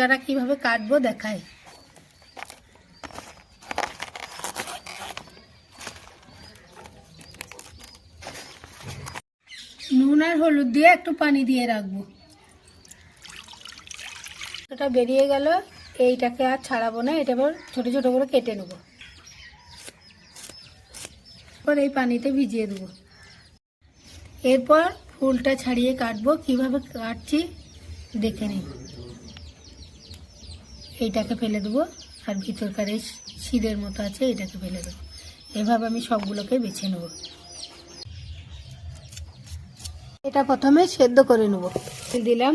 চারা কিভাবে কাটবো দেখাই। নুন আর হলুদ দিয়ে একটু পানি দিয়ে রাখবো। এটা বেরিয়ে গেল, এইটাকে আর ছাড়াবো না, এটা এবার ছোট ছোট করে কেটে নেবো। এরপর এই পানিতে ভিজিয়ে দেবো। এরপর ফুলটা ছাড়িয়ে কাটবো। কিভাবে কাটছি দেখে নিন। এইটাকে ফেলে দেবো আর ভিতরকার এই শিরের মতো আছে এটাকে ফেলে দেবো। এভাবে আমি সবগুলোকে বেছে নেব। এটা প্রথমে সেদ্ধ করে নেব। দিলাম